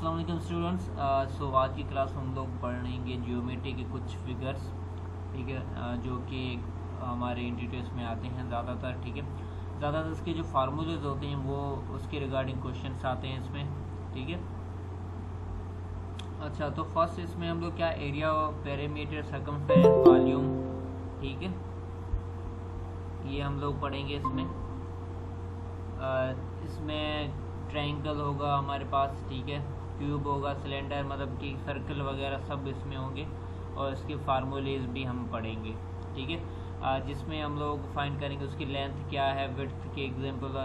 अस्सलाम वालेकुम स्टूडेंट्स। सो आज की क्लास हम लोग पढ़ेंगे ज्योमेट्री के कुछ फिगर्स, ठीक है, जो कि हमारे इंटीट्यूट्स में आते हैं ज़्यादातर, ठीक है। ज़्यादातर इसके जो फार्मूलेज होते हैं वो उसके रिगार्डिंग क्वेश्चंस आते हैं इसमें, ठीक है। अच्छा, तो फर्स्ट इसमें हम लोग क्या एरिया, पेरीमीटर, सर्कमफेरेंस, वॉल्यूम, ठीक है, ये हम लोग पढ़ेंगे इसमें। इसमें ट्रायंगल होगा हमारे पास, ठीक है, क्यूब होगा, सिलेंडर मतलब कि सर्कल वगैरह सब इसमें होंगे, और इसके फार्मूलेज भी हम पढ़ेंगे, ठीक है। जिसमें हम लोग फाइंड करेंगे उसकी लेंथ क्या है, विड्थ के example,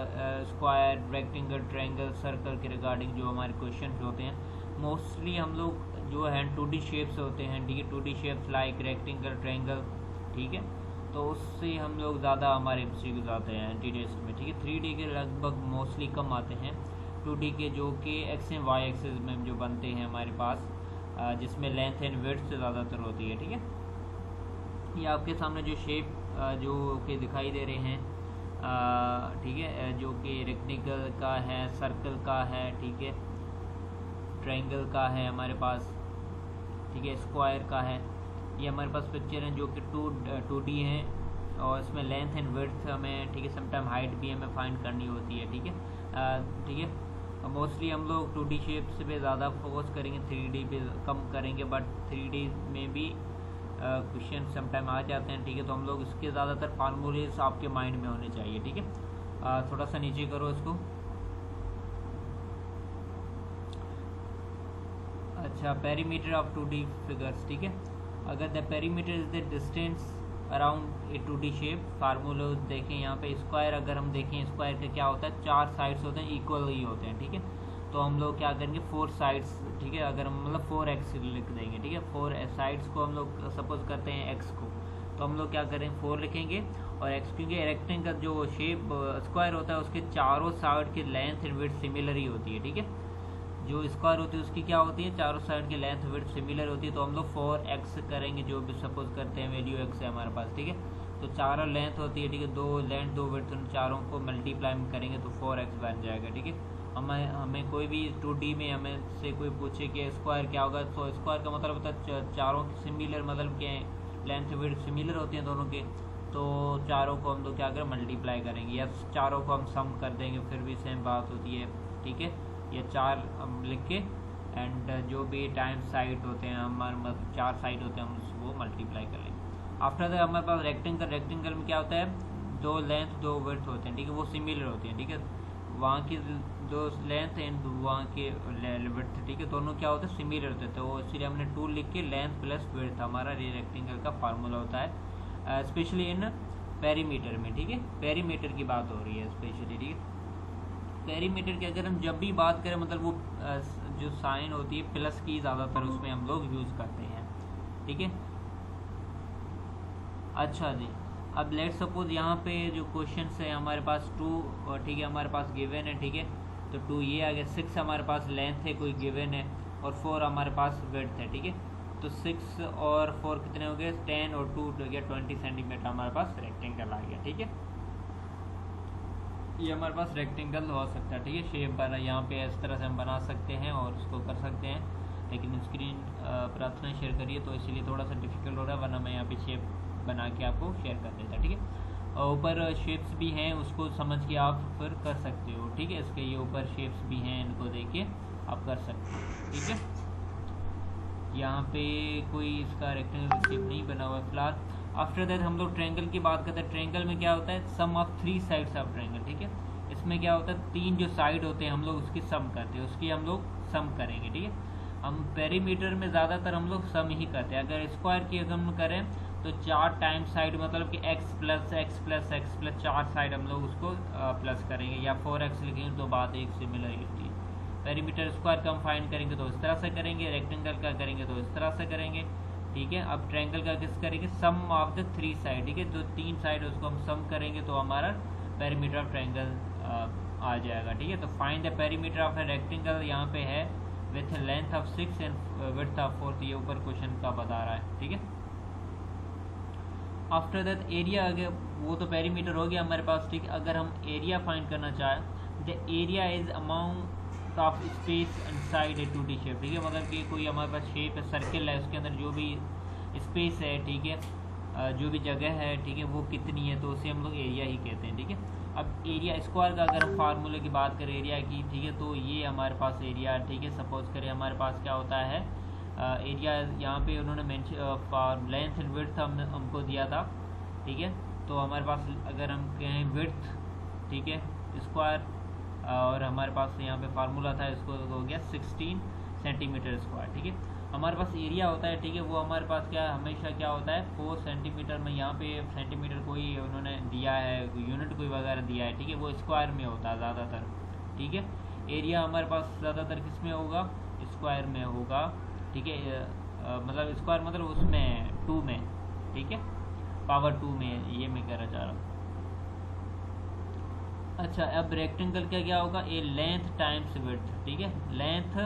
square, rectangle, triangle, circle के रिगार्डिंग जो हमारे क्वेश्चन होते हैं मोस्टली हम लोग जो है 2D शेप्स होते हैं, ठीक है, 2D shapes like rectangle, triangle, ठीक है, तो उससे हम लोग ज़्यादा हमारे एमसीक्यूज आते हैं डिटेल्स में, ठीक है। 3D के लगभग मोस्टली कम आते हैं, 2D के जो कि एक्स एंड वाई एक्सिस में जो बनते हैं हमारे पास, जिसमें लेंथ एंड विड्थ से ज़्यादातर होती है, ठीक है। ये आपके सामने जो शेप जो कि दिखाई दे रहे हैं, ठीक है, जो कि रेक्टेंगल का है, सर्कल का है, ठीक है, ट्रायंगल का है हमारे पास, ठीक है, स्क्वायर का है, ये हमारे पास पिक्चर है जो कि 2D है, और इसमें लेंथ एंड विड्थ हमें, ठीक है, समटाइम हाइट भी हमें फाइंड करनी होती है, ठीक है, ठीक है। मोस्टली हम लोग 2D शेप्स पे ज़्यादा फोकस करेंगे, 3D पे कम करेंगे, बट 3D में भी क्वेश्चन समटाइम आ जाते हैं, ठीक है। तो हम लोग इसके ज़्यादातर फार्मूलेज आपके माइंड में होने चाहिए, ठीक है। थोड़ा सा नीचे करो इसको। अच्छा, पेरीमीटर ऑफ 2D फिगर्स, ठीक है। अगर the perimeter is the distance around a 2D shape, formula देखें यहाँ पे। स्क्वायर अगर हम देखें, स्क्वायर का क्या होता है, 4 साइड्स होते हैं, इक्वल ही होते हैं, ठीक है। तो हम लोग क्या करेंगे, 4 साइड्स, ठीक है, अगर हम मतलब 4x लिख देंगे, ठीक है, 4 साइड्स को हम लोग सपोज करते हैं x को, तो हम लोग क्या करें 4 लिखेंगे, और x, क्योंकि रेक्टेंगल जो शेप स्क्वायर होता है उसके चारों साइड की लेंथ एंड विड्थ सिमिलर ही होती है, ठीक है। जो स्क्वायर होती है उसकी क्या होती है, चारों साइड की लेंथ विड्थ सिमिलर होती है, तो हम लोग 4x करेंगे, जो भी सपोज करते हैं वैल्यू x है हमारे पास, ठीक है। तो चारों लेंथ होती है, ठीक है, 2 लेंथ 2 विड्थ, उन चारों को मल्टीप्लाई करेंगे तो 4x बन जाएगा, ठीक है। हमें कोई भी 2D में हमें से कोई पूछे कि स्क्वायर क्या होगा, तो स्क्वायर का मतलब होता है चारों सिमिलर, मतलब कि लेंथ विड्थ सिमिलर होती हैं दोनों के, तो चारों को हम लोग क्या करें मल्टीप्लाई करेंगे, या चारों को हम सम कर देंगे, फिर भी सेम बात होती है, ठीक है। ये 4 हम लिख के, एंड जो भी टाइम साइड होते हैं हमारे मतलब 4 साइड होते हैं, हम उसको मल्टीप्लाई कर लेंगे। आफ्टर दैट हमारे पास रेक्टेंगल, रेक्टेंगल में क्या होता है, 2 लेंथ 2 विड्थ होते हैं, ठीक है, वो सिमिलर होती हैं, ठीक है, वहाँ की 2 लेंथ एंड वहाँ के विड्थ, ठीक है, दोनों क्या होते हैं सिमिलर होते हैं, तो इसलिए हमने 2 लिख के लेंथ प्लस विड्थ हमारा ये रेक्टेंगल का फार्मूला होता है, स्पेशली इन पेरीमीटर में, ठीक है, पेरीमीटर की बात हो रही है स्पेशली, ठीक है। पेरीमीटर की अगर हम जब भी बात करें, मतलब वो जो साइन होती है प्लस की ज़्यादातर उसमें हम लोग यूज़ करते हैं, ठीक है। अच्छा जी, अब लेट सपोज यहाँ पे जो क्वेश्चन है हमारे पास 2, ठीक है, हमारे पास गिवन है, ठीक है, तो 2 ये आ गया, 6 हमारे पास लेंथ है कोई गिवन है, और 4 हमारे पास विड्थ है, ठीक है। तो 6 और 4 कितने हो गए, 10 और 2 हो गया 20 सेंटीमीटर हमारे पास रेक्टेंगल आ गया, ठीक है। ये हमारे पास रेक्टेंगल हो सकता है, ठीक है, शेप बना यहाँ पे इस तरह से हम बना सकते हैं और उसको कर सकते हैं, लेकिन स्क्रीन प्रार्थना शेयर करिए, तो इसीलिए थोड़ा सा डिफिकल्ट हो रहा है, वरना मैं यहाँ पे शेप बना के आपको शेयर कर देता, ठीक है। और ऊपर शेप्स भी हैं, उसको समझ के आप फिर कर सकते हो, ठीक है, इसके ये ऊपर शेप्स भी हैं, इनको देख के आप कर सकते हो, ठीक है। यहाँ पे कोई इसका रेक्टेंगल शेप नहीं बना हुआ है फिलहाल। आफ्टर दैट हम लोग ट्रायंगल की बात करते हैं। ट्रायंगल में क्या होता है, सम ऑफ 3 साइड्स ऑफ ट्रायंगल, ठीक है। इसमें क्या होता है, 3 जो साइड होते हैं हम लोग उसकी सम करते हैं, उसकी हम लोग सम करेंगे, ठीक है। हम पेरीमीटर में ज़्यादातर हम लोग सम ही करते हैं। अगर स्क्वायर की अगर हम करें तो 4 टाइम साइड, मतलब कि x plus x plus x plus 4 side हम लोग उसको प्लस करेंगे, या 4x लिखेंगे तो बात एक सिमिलर ही होती है। पेरीमीटर स्क्वायर का हम फाइंड करेंगे तो इस तरह से करेंगे, रेक्टेंगल का करेंगे तो इस तरह से करेंगे, ठीक है। अब ट्रायंगल का किस करेंगे, सम ऑफ द 3 साइड, ठीक है, जो 3 साइड उसको हम सम करेंगे तो हमारा पेरीमीटर ऑफ ट्रायंगल आ जाएगा, ठीक है। तो find the perimeter of a rectangle यहाँ पे है with length of 6 and width of 4, ये ऊपर क्वेश्चन का बता रहा है, ठीक है। आफ्टर दैट एरिया, अगर वो तो पेरीमीटर हो गया हमारे पास, ठीक है। अगर हम एरिया फाइंड करना चाहें, the area is amount of space inside a 2D shape, ठीक है। मतलब कि कोई हमारे पास शेप है, सर्किल है, उसके अंदर जो भी स्पेस है, ठीक है, जो भी जगह है, ठीक है, वो कितनी है, तो उसे हम लोग एरिया ही कहते हैं, ठीक है। अब एरिया स्क्वायर का अगर हम फार्मूले की बात करें एरिया की, ठीक है, तो ये हमारे पास एरिया, ठीक है। सपोज करें हमारे पास क्या होता है एरिया, यहाँ पे उन्होंने मेंशन लेंथ एंड विड्थ हमको दिया था, ठीक है। तो हमारे पास अगर हम कहें विड्थ, ठीक है, स्क्वायर, और हमारे पास यहाँ पे फार्मूला था, इसको हो गया 16 सेंटीमीटर स्क्वायर, ठीक है। हमारे पास एरिया होता है, ठीक है, वो हमारे पास क्या हमेशा क्या होता है 4 सेंटीमीटर में, यहाँ पे सेंटीमीटर कोई उन्होंने दिया है, यूनिट कोई वगैरह दिया है, ठीक है, वो स्क्वायर में होता है ज़्यादातर, ठीक है। एरिया हमारे पास ज़्यादातर किस में होगा, स्क्वायर में होगा, ठीक है। मतलब स्क्वायर मतलब उसमें 2 में, ठीक है, पावर 2 में, ये मैं कहना चाह रहा हूँ। अच्छा, अब रेक्टेंगल का क्या होगा, ए लेंथ टाइम्स विड्थ, ठीक है। लेंथ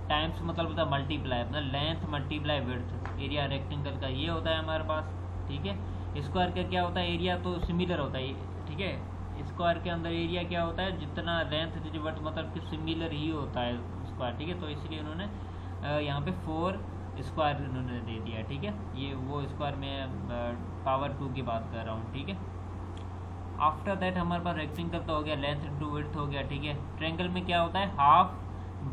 टाइम्स मतलब होता है मल्टीप्लाई, मतलब length multiply width, area rectangle का ये होता है हमारे पास, ठीक है। स्क्वायर का क्या होता है, एरिया तो सिमिलर होता है, ठीक है। स्क्वायर के अंदर एरिया क्या होता है, जितना लेंथ विड्थ मतलब कि सिमिलर ही होता है स्क्वायर, ठीक है। तो इसलिए उन्होंने यहाँ पे 4 स्क्वायर उन्होंने दे दिया, ठीक है। ये वो स्क्वायर में पावर 2 की बात कर रहा हूँ, ठीक है। आफ्टर दैट हमारे पास रेक्टेंगल तो हो गया, लेंथ इंटू विड्थ हो गया, ठीक है। ट्रायंगल में क्या होता है, half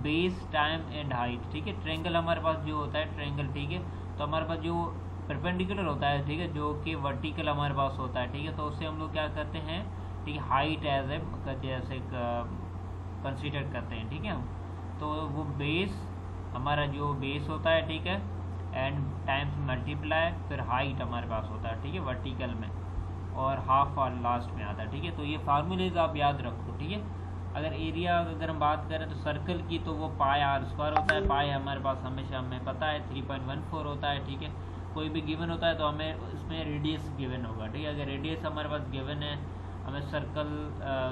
base time and height, ठीक है। ट्रायंगल हमारे पास जो होता है ट्रायंगल, ठीक है, तो हमारे पास जो परपेंडिकुलर होता है, ठीक है, जो कि वर्टिकल हमारे पास होता है, ठीक है, तो उससे हम लोग क्या करते हैं, ठीक है, हाइट एज ए जैसे कंसीडर करते हैं, ठीक है। तो वो बेस हमारा जो बेस होता है, ठीक है, एंड टाइम्स मल्टीप्लाई, फिर हाइट हमारे पास होता है, ठीक है, वर्टिकल में, और हाफ और लास्ट में आता है, ठीक है। तो ये फार्मूलेज आप याद रखो, ठीक है। अगर एरिया अगर हम बात करें तो सर्कल की, तो वो पाई आर स्क्वायर होता है। पाई हमारे पास हमेशा हमें पता है 3.14 होता है, ठीक है। कोई भी गिवन होता है तो हमें उसमें रेडियस गिवन होगा, ठीक है। अगर रेडियस हमारे पास गिवन है, हमें सर्कल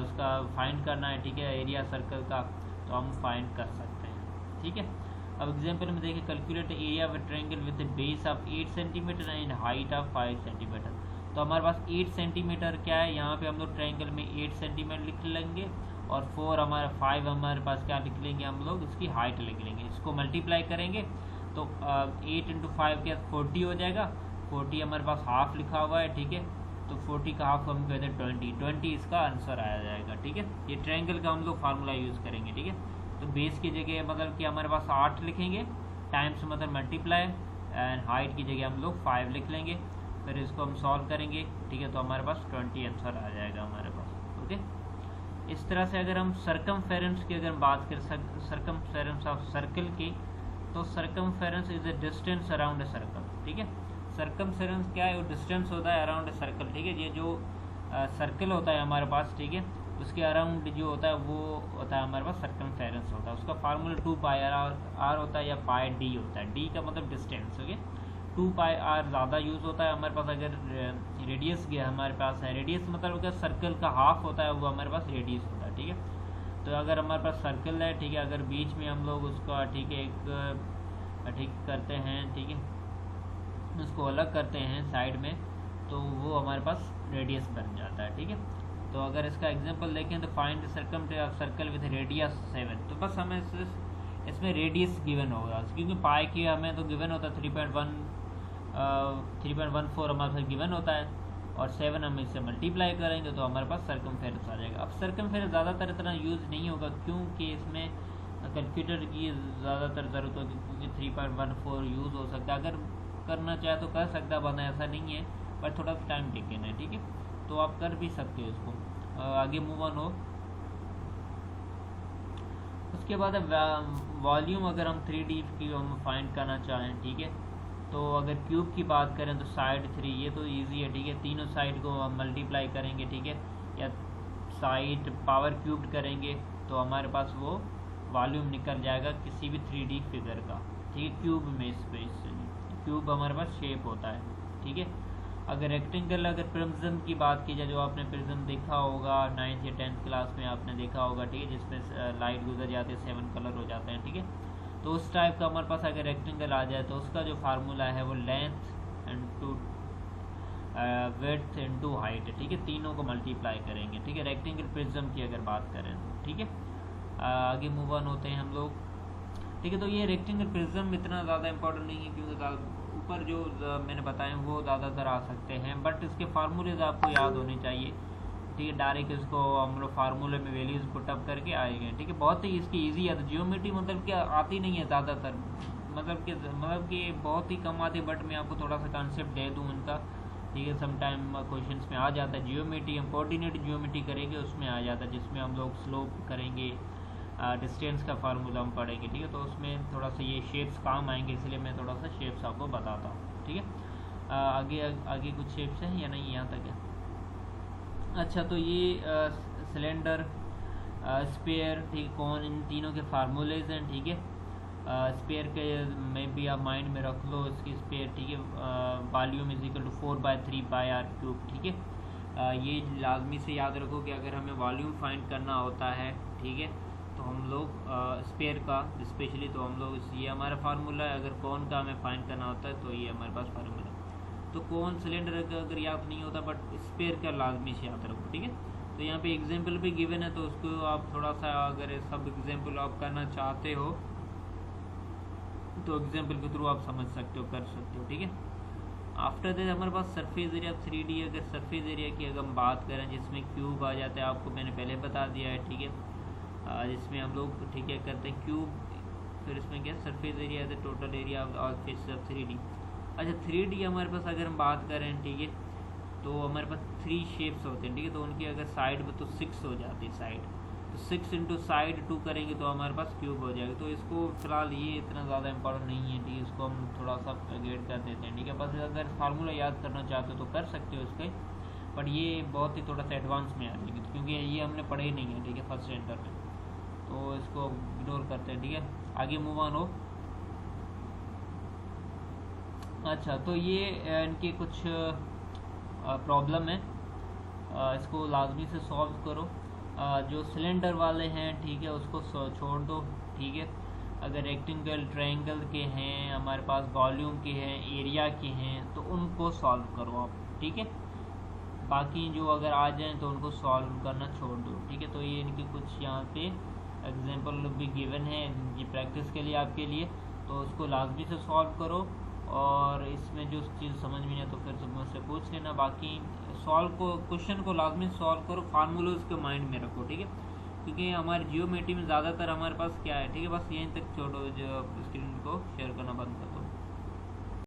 उसका फाइंड करना है, ठीक है, एरिया सर्कल का, तो हम फाइंड कर सकते हैं, ठीक है। अब एग्जाम्पल में देखिए, calculate area of triangle with base of 8 centimetre and height of 5 centimetre. तो हमारे पास 8 सेंटीमीटर क्या है, यहाँ पे हम लोग ट्रायंगल में 8 सेंटीमीटर लिख लेंगे, और 5 हमारे पास क्या लिख लेंगे, हम लोग इसकी हाइट लिख लेंगे। इसको मल्टीप्लाई करेंगे तो 8 इंटू 5 क्या 40 हो जाएगा। 40 हमारे पास हाफ लिखा हुआ है, ठीक है, तो 40 का हाफ हम कहते हैं 20 इसका आंसर आया जाएगा, ठीक है। ये ट्रायंगल का हम लोग फार्मूला यूज़ करेंगे, ठीक है। तो बेस की जगह मतलब कि हमारे पास 8 लिखेंगे, टाइम्स मतलब मल्टीप्लाई, एंड हाइट की जगह हम लोग 5 लिख लेंगे, फिर इसको हम सॉल्व करेंगे, ठीक है, तो हमारे पास 20 आंसर आ जाएगा हमारे पास, ओके। इस तरह से अगर हम सर्कमफेरेंस की अगर बात करें, सर्कमफेरेंस ऑफ सर्कल की, तो circumference is a distance around a circle, ठीक है। सर्कमफेरेंस क्या है, वो डिस्टेंस होता है अराउंड ए सर्कल, ठीक है। ये जो सर्कल होता है हमारे पास, ठीक है, उसके अराउंड जो होता है वो होता है हमारे पास सर्कमफेरेंस होता है। उसका फार्मूला 2 पाई आर होता है, या पाई डी होता है। डी का मतलब डिस्टेंस, ओके। 2 पाई आर ज़्यादा यूज़ होता है हमारे पास। अगर रेडियस गया हमारे पास है, रेडियस मतलब अगर सर्कल का हाफ होता है वो हमारे पास रेडियस होता है, ठीक है। तो अगर हमारे पास सर्कल है, ठीक है, अगर बीच में हम लोग उसका, ठीक है, एक ठीक करते हैं, ठीक है, उसको अलग करते हैं साइड में, तो वो हमारे पास रेडियस बन जाता है, ठीक है। तो अगर इसका एग्जांपल देखें तो find circumference of circle with radius 7, तो बस हमें इसमें रेडियस गिवन होगा, क्योंकि पाई की हमें तो गिवन होता है 3.14 हमारे पास गिवन होता है, और 7 हम इससे मल्टीप्लाई करेंगे तो हमारे पास सर्कमफेरेंस आ जाएगा। अब सर्कमफेरेंस ज़्यादातर इतना यूज़ नहीं होगा, क्योंकि इसमें कैलकुलेटर की ज़्यादातर ज़रूरत होगी, क्योंकि 3.14 यूज़ हो सकता है। अगर करना चाहे तो कर सकता है, वरना ऐसा नहीं है, पर थोड़ा सा टाइम टेकन है, ठीक है। तो आप कर भी सकते हो इसको। आगे मूव ऑन हो। उसके बाद वॉल्यूम, अगर हम 3D की हम फाइंड करना चाहें, ठीक है, तो अगर क्यूब की बात करें तो साइड 3, ये तो इजी है, ठीक है। तीनों साइड को हम मल्टीप्लाई करेंगे, ठीक है, या साइड पावर क्यूब्ड करेंगे, तो हमारे पास वो वॉल्यूम निकल जाएगा किसी भी 3D फिगर का, ठीक है। क्यूब में स्पेस, क्यूब हमारे पास शेप होता है, ठीक है। अगर रेक्टेंगल, अगर प्रिज्म की बात की जाए, जो आपने प्रिज्म देखा होगा 9th या 10th क्लास में आपने देखा होगा, ठीक है, जिसमें लाइट गुजर जाते हैं, 7 कलर हो जाते हैं, ठीक है। तो उस टाइप का हमारे पास अगर रेक्टेंगल आ जाए तो उसका जो फार्मूला है वो length into width into height है, ठीक है। तीनों को मल्टीप्लाई करेंगे, ठीक है, रेक्टेंगल प्रिज्म की अगर बात करें तो, ठीक है। आगे मूव ऑन होते हैं हम लोग, ठीक है। तो ये रेक्टेंगल प्रिज्म इतना ज़्यादा इंपॉर्टेंट नहीं है, क्योंकि ऊपर जो मैंने बताए वो ज़्यादातर आ सकते हैं, बट इसके फार्मूलेज आपको याद होने चाहिए, ठीक है। डायरेक्ट इसको हम लोग फार्मूले में वैल्यूज़ पुटअप करके आएंगे, ठीक है। बहुत ही इसकी ईजी है। तो जियोमेट्री मतलब कि आती नहीं है ज़्यादातर, मतलब कि बहुत ही कम आती है, बट मैं आपको थोड़ा सा कॉन्सेप्ट दे दूँ उनका, ठीक है। समटाइम क्वेश्चंस में आ जाता है जियोमेट्री, हम कोऑर्डिनेट जियोमेट्री करेंगे उसमें आ जाता है, जिसमें हम लोग स्लोप करेंगे, डिस्टेंस का फार्मूला हम पढ़ेंगे, ठीक है। तो उसमें थोड़ा सा ये शेप्स काम आएंगे, इसलिए मैं थोड़ा सा शेप्स आपको बताता हूँ, ठीक है। आगे कुछ शेप्स हैं या नहीं, यहाँ तक है। अच्छा, तो ये सिलेंडर, स्पेयर, ठीक, कौन, इन तीनों के फार्मूलेज हैं, ठीक है। स्पेयर के में भी आप माइंड में रख लो इसकी स्पेयर, ठीक है। Volume is equal to 4/3πr³, ठीक है। ये लाजमी से याद रखो कि अगर हमें वॉल्यूम फाइंड करना होता है, ठीक है, तो हम लोग स्पेयर का स्पेशली, तो हम लोग ये हमारा फार्मूला है। अगर कौन का हमें फाइंड करना होता है तो ये हमारे पास फार्मूला है। तो कौन सिलेंडर का अगर याद नहीं होता, बट स्पेयर का लाजमी से याद रखो, ठीक है। तो यहाँ पे एग्जाम्पल भी गिवन है, तो उसको आप थोड़ा सा, अगर सब एग्जाम्पल आप करना चाहते हो तो एग्जाम्पल के थ्रू आप समझ सकते हो, कर सकते हो, ठीक है। आफ्टर दैट हमारे पास सरफेस एरिया 3D, अगर सरफेस एरिया की अगर हम बात करें, जिसमें क्यूब आ जाता है, आपको मैंने पहले बता दिया है, ठीक है। जिसमें हम लोग, ठीक है, करते हैं क्यूब, फिर इसमें क्या सरफेस एरिया है, total area of face of 3D। अच्छा, 3D हमारे पास अगर हम बात करें, ठीक है, तो हमारे पास 3 शेप्स होते हैं, ठीक है। तो उनकी अगर साइड में तो 6 हो जाती है साइड, तो 6 इंटू साइड 2 करेंगे तो हमारे पास क्यूब हो जाएगा। तो इसको फिलहाल ये इतना ज़्यादा इंपॉर्टेंट नहीं है, ठीक है। इसको हम थोड़ा सा गेट कर देते हैं, ठीक है। बस अगर फार्मूला याद करना चाहते हो तो कर सकते हो इसके, बट ये बहुत ही थोड़ा सा एडवांस में आ जाएगी, क्योंकि ये हमने पढ़े ही नहीं है, ठीक है, फर्स्ट सेंटर में, तो इसको इग्नोर करते हैं, ठीक है। आगे मूव ऑन हो। अच्छा, तो ये इनके कुछ प्रॉब्लम है, इसको लाजमी से सॉल्व करो। जो सिलेंडर वाले हैं, ठीक है, उसको छोड़ दो, ठीक है। अगर रेक्टेंगल, ट्रायंगल के हैं, हमारे पास वॉल्यूम के हैं, एरिया के हैं, तो उनको सॉल्व करो आप, ठीक है। बाकी जो अगर आ जाएं तो उनको सॉल्व करना छोड़ दो, ठीक है। तो ये इनकी कुछ यहाँ पे एग्जांपल भी गिवन है, ये प्रैक्टिस के लिए आपके लिए, तो उसको लाजमी से सॉल्व करो। और इसमें जो चीज़ समझ में नहीं है तो फिर तुम मुझसे पूछ लेना। बाकी क्वेश्चन को लाजमी सॉल्व करो, फार्मूलाज को माइंड में रखो, ठीक है। क्योंकि हमारे जियोमेट्री में ज़्यादातर हमारे पास क्या है, ठीक है। बस यहीं तक छोड़ो, जो स्क्रीन को शेयर करना बंद करो।